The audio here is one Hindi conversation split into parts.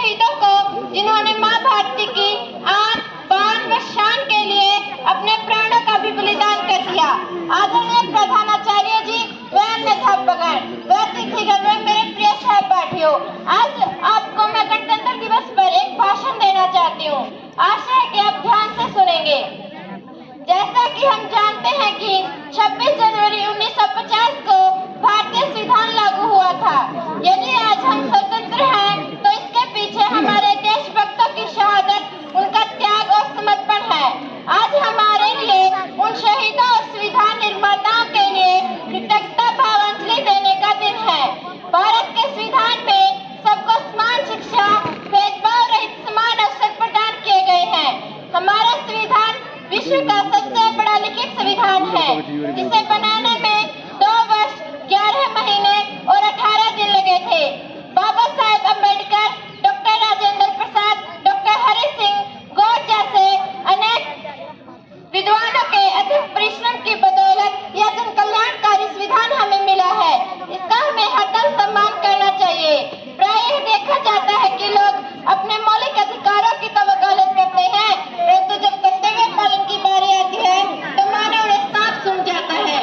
शहीदों को जिन्होंने मां भारती की आन बान व शान के लिए अपने प्राणों का भी बलिदान कर दिया। आदरणीय प्रधानाचार्य जी व अन्य अध्यापकगण व अतिथिगण व मेरे प्रिय सहपाठियों, आज आपको मैं गणतंत्र दिवस पर एक भाषण देना चाहती हूँ। आशा है कि आप ध्यान से सुनेंगे। जैसा कि हम जानते हैं कि 26 जनवरी 1950 को भारतीय संविधान लागू हुआ था। यदि आज हम स्वतंत्र हैं तो इसके पीछे हमारे देशभक्तों की शहादत, उनका त्याग और समर्पण है। आज हमारे लिए उन शहीदों और संविधान निर्माताओं के लिए कृतज्ञता भावांजलि देने का दिन है। भारत के संविधान में सबको समान शिक्षा, भेदभाव रहित समान अवसर प्रदान किए गए हैं। हमारा संविधान विश्व का सबसे बड़ा लिखित संविधान है, जिसे बनाने में 2 वर्ष 11 महीने और 18 दिन लगे थे। बाबा साहेब अम्बेडकर, डॉक्टर राजेंद्र प्रसाद, डॉक्टर हरि सिंह गौर जैसे अनेक विद्वानों के अधिक परिश्रम की बदौलत यह जन कल्याणकारी संविधान हमें मिला है। इसका हमें हरदम सम्मान करना चाहिए। प्रायः देखा जाता है कि लोग अपने मौलिक अधिकारों की तो वकालत करते हैं, परंतु जब कर्तव्य पालन की बारी आती है तो मानो उन्हें सांप सूंघ जाता है।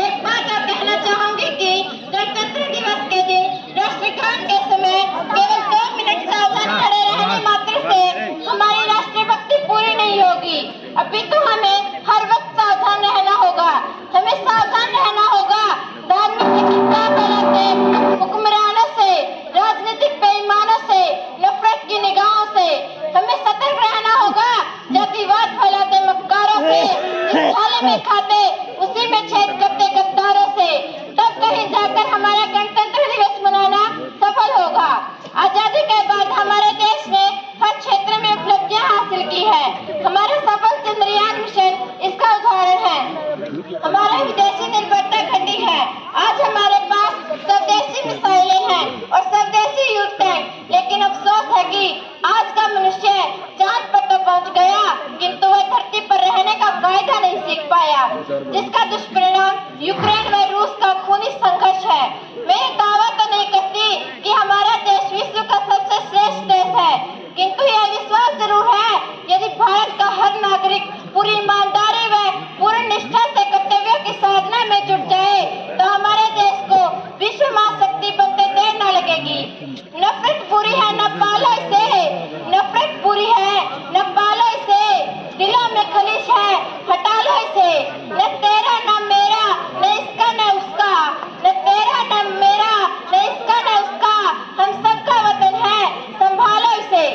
एक बात और कहना चाहूंगी कि गणतंत्र दिवस के दिन राष्ट्रगान के समय केवल 2 मिनट सावधान खड़े रहने मात्र से हमारी राष्ट्रभक्ति पूरी नहीं होगी। अभी तो हमें हर वक्त सावधान रहना होगा। हमें सावधान रहना होगा धार्मिक हिंसा फैलाते हुक्मरानों से, राजनीतिक बेईमानों से, नफरत की निगाहों से। हमें सतर्क रहना होगा जातिवाद फैलाते मक्कारों से, जिस थाली में खाते उसी में छेद करते गद्दारों से। तब कहीं जाकर हमारा गणतंत्र दिवस मनाना सफल होगा। आजादी के बाद हमारे देश ने हर क्षेत्र में उपलब्धियां हासिल की है। हमारा सफल चंद्रयान मिशन इसका उदाहरण है। हमारा विदेशी निर्भरता घटी है। आज हमारे पास स्वदेशी मिसाइलें हैं और स्वदेशी युद्ध टैंक, लेकिन अफसोस है कि आज का मनुष्य चांद पर तो पहुंच गया, किंतु वह धरती पर रहने का कायदा नहीं सीख पाया, जिसका दुष्परिणाम यूक्रेन व रूस का खूनी संघर्ष है। मैं दावा तो नहीं करती कि हमारा देश विश्व का सबसे श्रेष्ठ देश है, किंतु यह विश्वास जरूर है यदि भारत का हर नागरिक पूरी ईमानदारी व पूर्ण निष्ठा से कर्तव्यों की साधना में जुट जाए तो हमारे देश को विश्व महाशक्ति बनते देर न लगेगी। नफरत बुरी है न पालो इसे, नफरत बुरी है न पालो इसे, दिलों में खलीश है हटा लो इसे। न तेरा न मेरा, न इसका न उसका, न तेरा न मेरा, न इसका न उसका, हम सबका वतन है, संभालो इसे।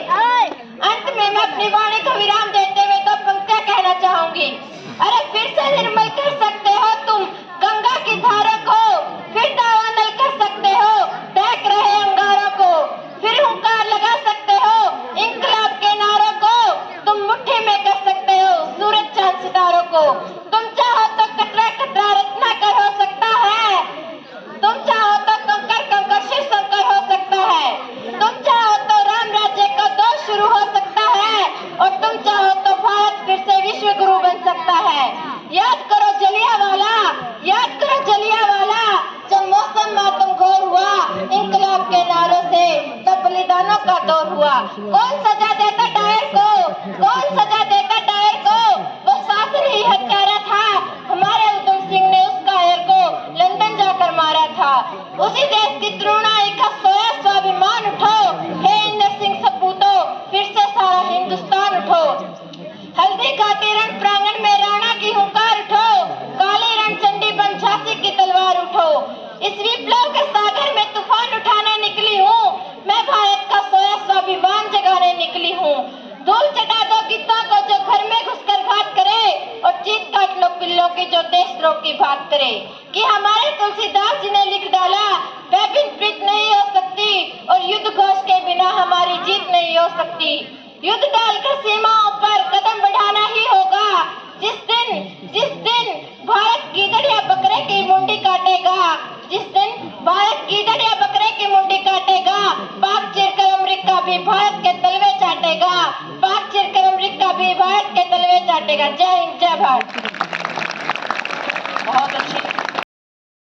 अंत में मैं अपनी वाणी को विराम देते हुए 2 पंक्तियां कहना चाहूंगी। अरे फिर से निर्मल कर सकते हो तुम गंगा की धारा को, फिर दावा नल कर सकते हो दहक रहे अंगारों को, फिर हुंकार लगा सकते हो इंकलाब के नारों को, तुम मुट्ठी में कर सकते हो सूरज चांद सितारों को। तुम चाहो तो कतरा कतरा रत्नाकर हो सकता है, तुम चाहो तो कंकर कंकर शिव शंकर हो सकता है, तुम चाहो तो राम राज्य का दौर शुरू हो सकता है, और तुम चाहो तो भारत फिर से विश्व गुरु बन सकता है। याद करो जलियांवाला, याद करो जलियांवाला, जब मौसम मातम घोर हुआ इंकलाब के नारों से, तब बलिदानों का दौर हुआ। कौन सजा देता डायर को, कौन सजा देता डायर को, वो शासन ही हत्यारा था। हमारे उधम सिंह ने उस कायर को लंदन जाकर मारा था। उसी देश की तरुणाई का सोया स्वाभिमान उठो, हे इंद्र सिंह सपूतो, फिर से सारा हिंदुस्तान उठो। हल्दी घाटी रण प्रांगण में राणा की हुंकार उठो, काली रण चंडी बन झांसी की तलवार उठो। इस विप्लव के सागर में तूफान उठाने निकली हूँ, मैं भारत का सोया स्वाभिमान जगाने निकली हूँ। धूल चटा दो गिद्धों को जो घर में घुसकर घात करे, और चीत काट लो पिल्लों की जो देशद्रोह की बात करे। कि हमारे तुलसीदास जी ने लिख डाला, वह बिन प्रीत नहीं हो सकती, और युद्ध घोष के बिना हमारी जीत नहीं हो सकती। युद्ध डालकर सीमाओं पर कदम बढ़ाना ही होगा। जिस दिन भारत गीदड़ या बकरे की मुंडी काटेगा, जिस दिन भारत गीदड़ या बकरे की मुंडी काटेगा, पाक चिरकर अमेरिका भी भारत के तलवे चाटेगा, पाक चिरकर अमेरिका भी भारत के तलवे चाटेगा। जय हिंद, जय भारत। बहुत अच्छी।